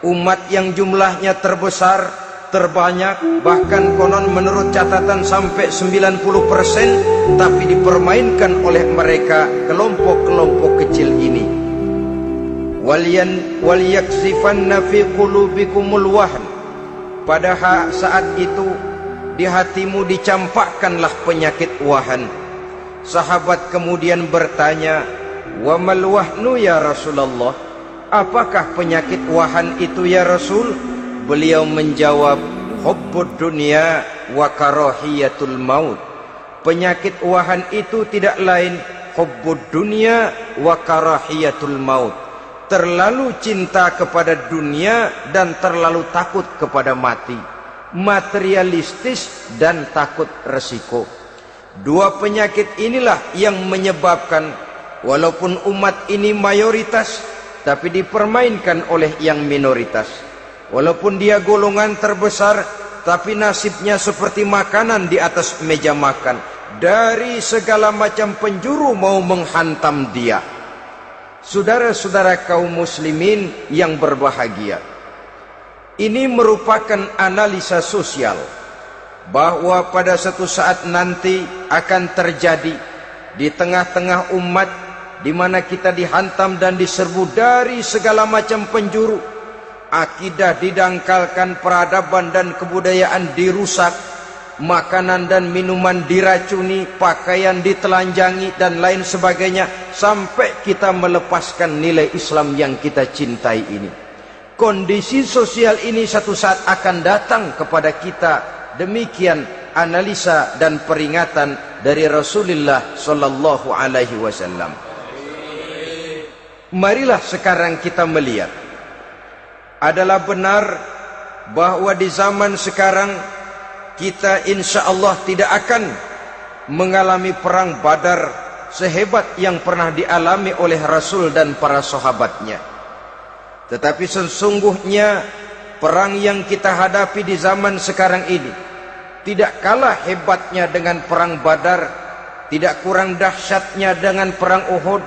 Umat yang jumlahnya terbesar, terbanyak, bahkan konon menurut catatan sampai 90%, tapi dipermainkan oleh mereka kelompok-kelompok kecil ini. Walyaksifanna fi qulubikumul wahn. Pada saat itu di hatimu dicampakkanlah penyakit wahan. Sahabat kemudian bertanya, "Wa mal wahnu ya Rasulullah?" Apakah penyakit wahan itu ya Rasul? Beliau menjawab, hubbud dunya wa karahiyatul maut. Penyakit wahan itu tidak lain hubbud dunya wa karahiyatul maut. Terlalu cinta kepada dunia dan terlalu takut kepada mati. Materialistis dan takut resiko. Dua penyakit inilah yang menyebabkan walaupun umat ini mayoritas, tapi dipermainkan oleh yang minoritas. Walaupun dia golongan terbesar, tapi nasibnya seperti makanan di atas meja makan. Dari segala macam penjuru mau menghantam dia. Saudara-saudara kaum muslimin yang berbahagia, ini merupakan analisa sosial bahwa pada suatu saat nanti akan terjadi di tengah-tengah umat di mana kita dihantam dan diserbu dari segala macam penjuru. Akidah didangkalkan, peradaban dan kebudayaan dirusak, makanan dan minuman diracuni, pakaian ditelanjangi dan lain sebagainya, sampai kita melepaskan nilai Islam yang kita cintai ini. Kondisi sosial ini satu saat akan datang kepada kita. Demikian analisa dan peringatan dari Rasulullah sallallahu alaihi wasallam. Marilah sekarang kita melihat, adalah benar bahwa di zaman sekarang kita insya Allah tidak akan mengalami perang Badar sehebat yang pernah dialami oleh Rasul dan para sahabatnya. Tetapi sesungguhnya perang yang kita hadapi di zaman sekarang ini tidak kalah hebatnya dengan perang Badar, tidak kurang dahsyatnya dengan perang Uhud,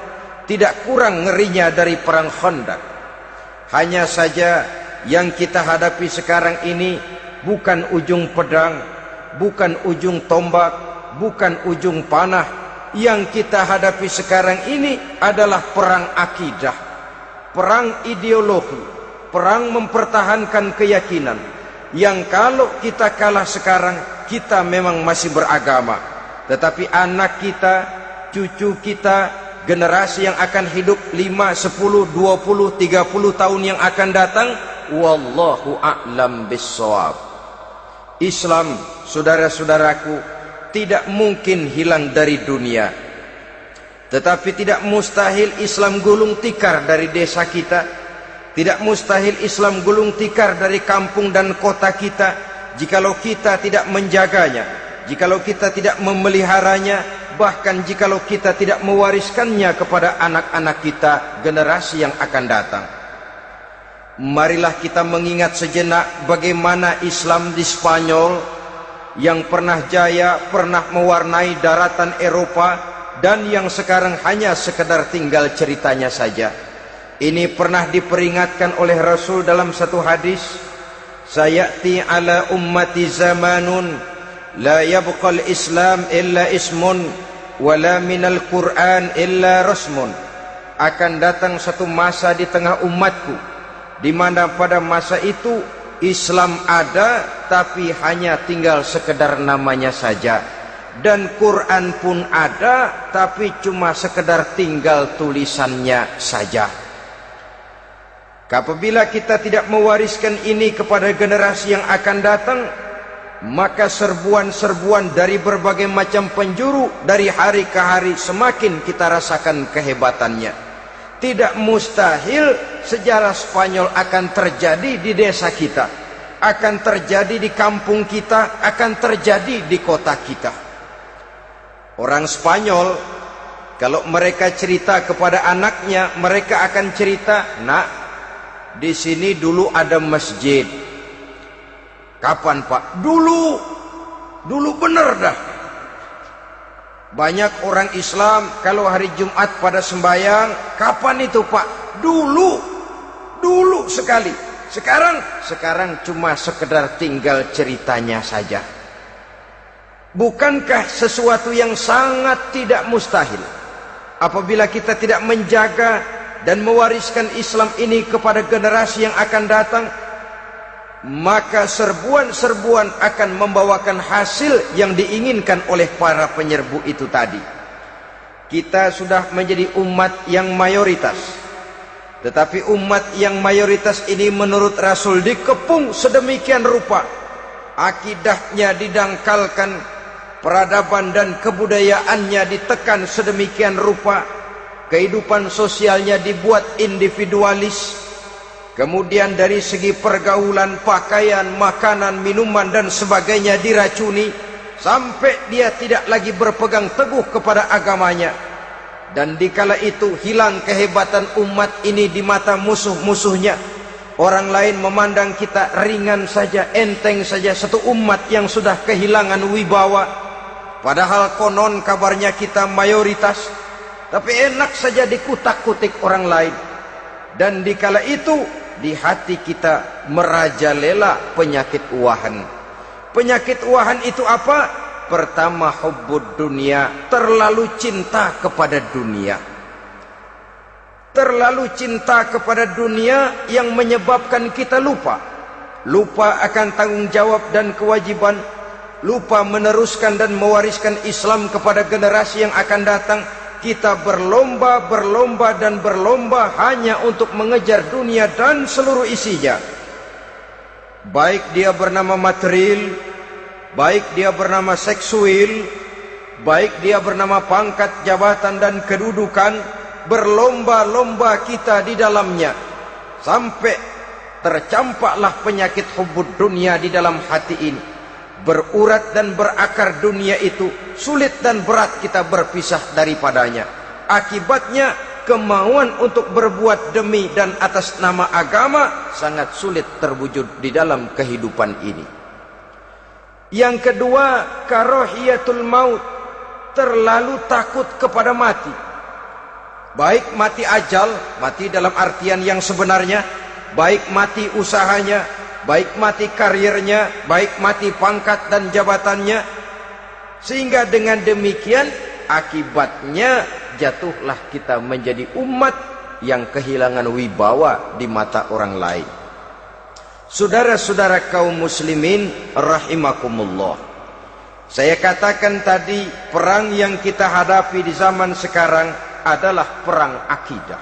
tidak kurang ngerinya dari perang Khandaq. Hanya saja yang kita hadapi sekarang ini bukan ujung pedang, bukan ujung tombak, bukan ujung panah. Yang kita hadapi sekarang ini adalah perang akidah, perang ideologi, perang mempertahankan keyakinan. Yang kalau kita kalah sekarang, kita memang masih beragama. Tetapi anak kita, cucu kita, generasi yang akan hidup 5, 10, 20, 30 tahun yang akan datang, wallahu a'lam bissawab. Islam, saudara-saudaraku, tidak mungkin hilang dari dunia. Tetapi tidak mustahil Islam gulung tikar dari desa kita. Tidak mustahil Islam gulung tikar dari kampung dan kota kita, jikalau kita tidak menjaganya, jikalau kita tidak memeliharanya, bahkan jikalau kita tidak mewariskannya kepada anak-anak kita, generasi yang akan datang. Marilah kita mengingat sejenak bagaimana Islam di Spanyol yang pernah jaya, pernah mewarnai daratan Eropa, dan yang sekarang hanya sekedar tinggal ceritanya saja. Ini pernah diperingatkan oleh Rasul dalam satu hadis, sayati ala ummati zamanun la yabqal Islam illa ismun wala minal Quran illa rasmun. Akan datang satu masa di tengah umatku di mana pada masa itu Islam ada tapi hanya tinggal sekedar namanya saja, dan Quran pun ada tapi cuma sekedar tinggal tulisannya saja. Apabila kita tidak mewariskan ini kepada generasi yang akan datang, maka serbuan-serbuan dari berbagai macam penjuru dari hari ke hari semakin kita rasakan kehebatannya. Tidak mustahil sejarah Spanyol akan terjadi di desa kita, akan terjadi di kampung kita, akan terjadi di kota kita. Orang Spanyol kalau mereka cerita kepada anaknya, mereka akan cerita, "Nak, di sini dulu ada masjid." Kapan, Pak? Dulu bener dah. Banyak orang Islam kalau hari Jumat pada sembahyang, kapan itu, Pak? Dulu sekali. Sekarang cuma sekedar tinggal ceritanya saja. Bukankah sesuatu yang sangat tidak mustahil apabila kita tidak menjaga dan mewariskan Islam ini kepada generasi yang akan datang, maka serbuan-serbuan akan membawakan hasil yang diinginkan oleh para penyerbu itu tadi. Kita sudah menjadi umat yang mayoritas, tetapi umat yang mayoritas ini menurut Rasul dikepung sedemikian rupa, akidahnya didangkalkan, peradaban dan kebudayaannya ditekan sedemikian rupa, kehidupan sosialnya dibuat individualis, kemudian dari segi pergaulan, pakaian, makanan, minuman dan sebagainya diracuni, sampai dia tidak lagi berpegang teguh kepada agamanya. Dan dikala itu hilang kehebatan umat ini di mata musuh-musuhnya. Orang lain memandang kita ringan saja, enteng saja, satu umat yang sudah kehilangan wibawa. Padahal konon kabarnya kita mayoritas, tapi enak saja dikutak-kutik orang lain. Dan dikala itu di hati kita merajalela penyakit uahan. Penyakit uahan itu apa? Pertama, hubbud dunia, terlalu cinta kepada dunia. Terlalu cinta kepada dunia yang menyebabkan kita lupa akan tanggung jawab dan kewajiban, lupa meneruskan dan mewariskan Islam kepada generasi yang akan datang. Kita berlomba hanya untuk mengejar dunia dan seluruh isinya. Baik dia bernama material, baik dia bernama seksual, baik dia bernama pangkat, jabatan dan kedudukan, berlomba-lomba kita di dalamnya, sampai tercampaklah penyakit hubbud dunia di dalam hati ini. Berurat dan berakar dunia itu, sulit dan berat kita berpisah daripadanya. Akibatnya kemauan untuk berbuat demi dan atas nama agama sangat sulit terwujud di dalam kehidupan ini. Yang kedua, karahiyatul maut, terlalu takut kepada mati. Baik mati ajal, mati dalam artian yang sebenarnya, baik mati usahanya, baik mati karirnya, baik mati pangkat dan jabatannya. Sehingga dengan demikian akibatnya jatuhlah kita menjadi umat yang kehilangan wibawa di mata orang lain. Saudara-saudara kaum muslimin rahimakumullah, saya katakan tadi, perang yang kita hadapi di zaman sekarang adalah perang akidah.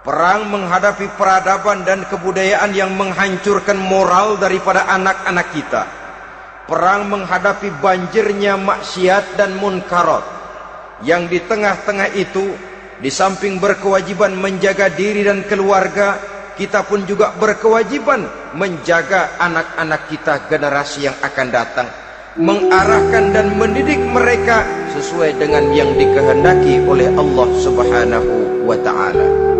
Perang menghadapi peradaban dan kebudayaan yang menghancurkan moral daripada anak-anak kita. Perang menghadapi banjirnya maksiat dan munkarat, yang di tengah-tengah itu, di samping berkewajiban menjaga diri dan keluarga, kita pun juga berkewajiban menjaga anak-anak kita, generasi yang akan datang, mengarahkan dan mendidik mereka sesuai dengan yang dikehendaki oleh Allah Subhanahu wa ta'ala.